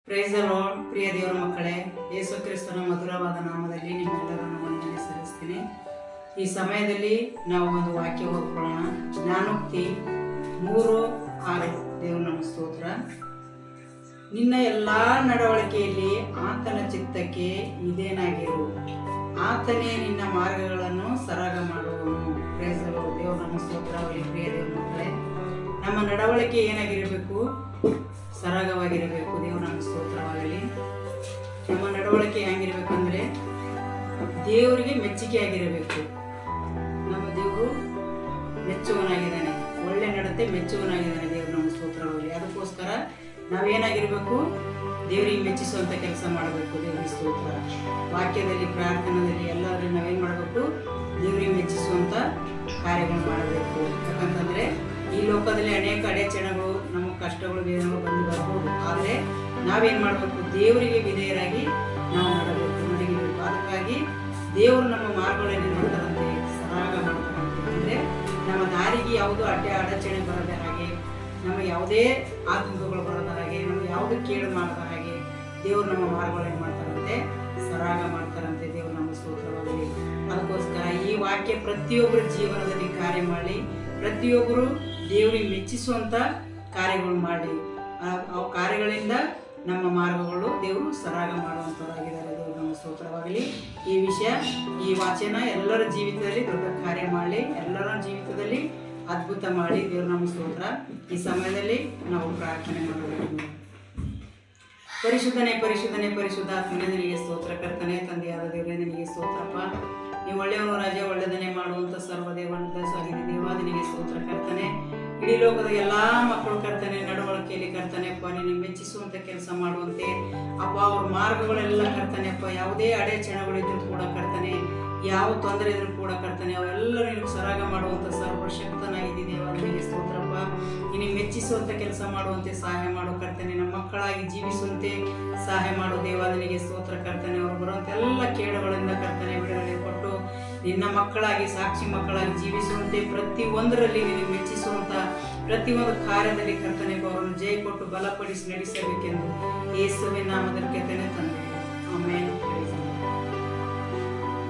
Praise the lord. ಪ್ರಿಯ ದೇವರ ಮಕ್ಕಳೇ, ಯೇಸು ಕ್ರಿಸ್ತನ ಮಧುರವಾದ ನಾಮದಲ್ಲಿ ನಿಮ್ಮೆಲ್ಲರನ್ನು ವಂದನೆ ಸಲ್ಲಿಸ್ತೀನಿ. ಈ ಸಮಯದಲ್ಲಿ ನಾವು ಒಂದು ವಾಕ್ಯ ಓದ್ಕೊಳ್ಳೋಣ. ಜ್ಞಾನೋಕ್ತಿ 3:6. ದೇವರು ನಮ್ಮ ಸ್ತೋತ್ರ. ನಿನ್ನ ಎಲ್ಲ ನಡವಳಿಕೆಯಲ್ಲಿ ಆತನ ಚಿತ್ತಕ್ಕೆ ಇದೇನಾಗಿರು, ಆತನೇ ನಿನ್ನ ಮಾರ್ಗಗಳನ್ನು ಸರಾಗ ಮಾಡುವನು. Praise the lord. ದೇವರು ನಮ್ಮ ಸ್ತೋತ್ರ. ಪ್ರಿಯ ದೇವರ ಮಕ್ಕಳೇ, ನಮ್ಮ ನಡವಳಿಕೆ ಏನಾಗಿರಬೇಕು? ಸರಾಗವಾಗಿರಬೇಕು. ದೇವರು ನಮ್ಮ ಸ್ತೋತ್ರವಾಗಲಿ. ನಮ್ಮ ನಡವಳಿಕೆ ಹೆಂಗಿರಬೇಕು ಅಂದರೆ ದೇವರಿಗೆ ಮೆಚ್ಚುಗೆಯಾಗಿರಬೇಕು. ನಮ್ಮ ದೇವರು ಮೆಚ್ಚುವನಾಗಿದ್ದಾನೆ, ಒಳ್ಳೆ ನಡತೆ ಮೆಚ್ಚುವನಾಗಿದ್ದಾನೆ. ದೇವರು ನಮ್ಮ ಸ್ತೋತ್ರವಾಗಲಿ. ಅದಕ್ಕೋಸ್ಕರ ನಾವೇನಾಗಿರಬೇಕು? ದೇವರಿಗೆ ಮೆಚ್ಚಿಸುವಂಥ ಕೆಲಸ ಮಾಡಬೇಕು. ದೇವರಿಗೆ ಸ್ತೋತ್ರ. ವಾಕ್ಯದಲ್ಲಿ, ಪ್ರಾರ್ಥನೆಯಲ್ಲಿ ಎಲ್ಲರೂ ನಾವೇನು ಮಾಡಬೇಕು? ದೇವರಿಗೆ ಮೆಚ್ಚಿಸುವಂಥ ಕಾರ್ಯಗಳು ಮಾಡಬೇಕು. ಯಾಕಂತಂದರೆ ಈ ಲೋಕದಲ್ಲಿ ಅನೇಕ ಅಡೆಚಣೆಗಳು, ನಮ್ಮ ಕಷ್ಟಗಳು, ಬೇರೆಗಳು ಬಂದು ಬರ್ಬೋದು. ಆದರೆ ನಾವೇನು ಮಾಡಬೇಕು? ದೇವರಿಗೆ ವಿಧೇಯರಾಗಿ ನಾವು ನಡೀಬೇಕು. ಅದಕ್ಕಾಗಿ ದೇವರು ನಮ್ಮ ಮಾರ್ಗಗಳನ್ನು ಮಾಡ್ತಾರಂತೆ, ಸರಾಗ ಮಾಡ್ತಾರಂತೆ. ಅಂದರೆ ನಮ್ಮ ದಾರಿಗೆ ಯಾವುದು ಅಡಚಣೆ ಬರದ ಹಾಗೆ, ನಮ್ಮ ಯಾವುದೇ ಆತಂಕಗಳು ಬರದ ಹಾಗೆ, ನಮ್ಗೆ ಯಾವುದೇ ಕೇಳು ಮಾಡದ ಹಾಗೆ ದೇವರು ನಮ್ಮ ಮಾರ್ಗಗಳನ್ನು ಮಾಡ್ತಾರಂತೆ, ಸರಾಗ ಮಾಡ್ತಾರಂತೆ. ದೇವರು ನಮ್ಮ ಸ್ತೋತ್ರವಾಗಲಿ. ಅದಕ್ಕೋಸ್ಕರ ಈ ವಾಕ್ಯ ಪ್ರತಿಯೊಬ್ಬರ ಜೀವನದಲ್ಲಿ ಕಾರ್ಯ ಮಾಡಿ, ಪ್ರತಿಯೊಬ್ಬರು ದೇವರಿಗೆ ಮೆಚ್ಚಿಸುವಂಥ ಕಾರ್ಯಗಳು ಮಾಡಿ, ಆ ಕಾರ್ಯಗಳಿಂದ ನಮ್ಮ ಮಾರ್ಗಗಳು ದೇವರು ಸರಾಗ ಮಾಡುವಂಥದ್ದಾಗಿದ್ದಾರೆ. ದೇವರು ನಮ್ಮ ಸ್ತೋತ್ರವಾಗಲಿ. ಈ ವಿಷಯ, ಈ ವಾಚನ ಎಲ್ಲರ ಜೀವಿತದಲ್ಲಿ ದೊಡ್ಡ ಕಾರ್ಯ ಮಾಡಲಿ, ಎಲ್ಲರ ಜೀವಿತದಲ್ಲಿ ಅದ್ಭುತ ಮಾಡಿ. ದೇವರು ನಮ್ಮ ಸ್ತೋತ್ರ. ಈ ಸಮಯದಲ್ಲಿ ನಾವು ಪ್ರಾರ್ಥನೆ ಮಾಡಬೇಕು. ಪರಿಶುದ್ಧನೇ ಪರಿಶುದ್ಧನೇ ಪರಿಶುದ್ಧಾತ್ಮನೇ ನಿನಗೆ ಸ್ತೋತ್ರ. ಕರ್ತನೆ ತಂದೆಯಾದ ದೇವರೇ ನಿನಗೆ ಸ್ತೋತ್ರಪ್ಪ. ನೀವು ಒಳ್ಳೆಯವನು ರಾಜ, ಒಳ್ಳೆದನ್ನೇ ಮಾಡುವಂಥ ಸರ್ವದೇವನದ ಸಾಗಿದೆ ದೇವ, ನಿನಗೆ ಸ್ತೋತ್ರ. ಕರ್ತನೆ ಇಡೀ ಲೋಕದ ಎಲ್ಲ ಮಕ್ಕಳು ಕರ್ತನೆ ನಡವಳಿಕೆಯಲ್ಲಿ ಕರ್ತನೆಪ್ಪ ನಿನಗೆ ಮೆಚ್ಚಿಸುವಂಥ ಕೆಲಸ ಮಾಡುವಂತೆ ಅಪ್ಪ, ಅವ್ರ ಮಾರ್ಗಗಳೆಲ್ಲ ಕರ್ತನೆಪ್ಪ, ಯಾವುದೇ ಅಡೆಚಣೆಗಳಿದ್ರು ಕೂಡ ಕರ್ತನೆ, ಯಾವ ತೊಂದರೆ ಇದ್ರೂ ಕೂಡ ಕರ್ತನೆ, ಅವೆಲ್ಲ ನಿನಗೆ ಸರಾಗ ಮಾಡುವಂಥ ಸರ್ವಶಕ್ತನಾಗಿದ್ದೀದೇವ, ನಿನಗೆ ಸ್ತೋತ್ರಪ್ಪ. ನಿನಗೆ ಮೆಚ್ಚಿಸುವಂಥ ಕೆಲಸ ಮಾಡುವಂತೆ ಸಹಾಯ ಮಾಡು ಕರ್ತನೆ. ನಮ್ಮ ಮಕ್ಕಳಾಗಿ ಜೀವಿಸುವಂತೆ ಸಹಾಯ ಮಾಡು ದೇವ, ನಿನಗೆ ಸ್ತೋತ್ರ. ಕರ್ತನೆ ಅವ್ರು ಬರುವಂಥ ಎಲ್ಲ ಕೇಡುಗಳಿಂದ ಕರ್ತನೆ ಬಿಡುಗಡೆ ಕೊಟ್ಟು ನಿನ್ನ ಮಕ್ಕಳಾಗಿ, ಸಾಕ್ಷಿ ಮಕ್ಕಳಾಗಿ ಜೀವಿಸುವಂತೆ, ಪ್ರತಿಯೊಂದರಲ್ಲಿ ನಿನಗೆ ಮೆಚ್ಚಿಸುವಂಥ ಪ್ರತಿಯೊಂದು ಕಾರ್ಯದಲ್ಲಿ ಕರ್ತನೆ ಅವರನ್ನು ಜಯ ಕೊಟ್ಟು ಬಲಪಡಿಸಿ ನಡೆಸಬೇಕೆಂದು ಯೇಸುವಿನ ನಾಮದಲ್ಲಿ ಕೆತ್ತನೆ ತಂದೆ. ಆಮೆನ್.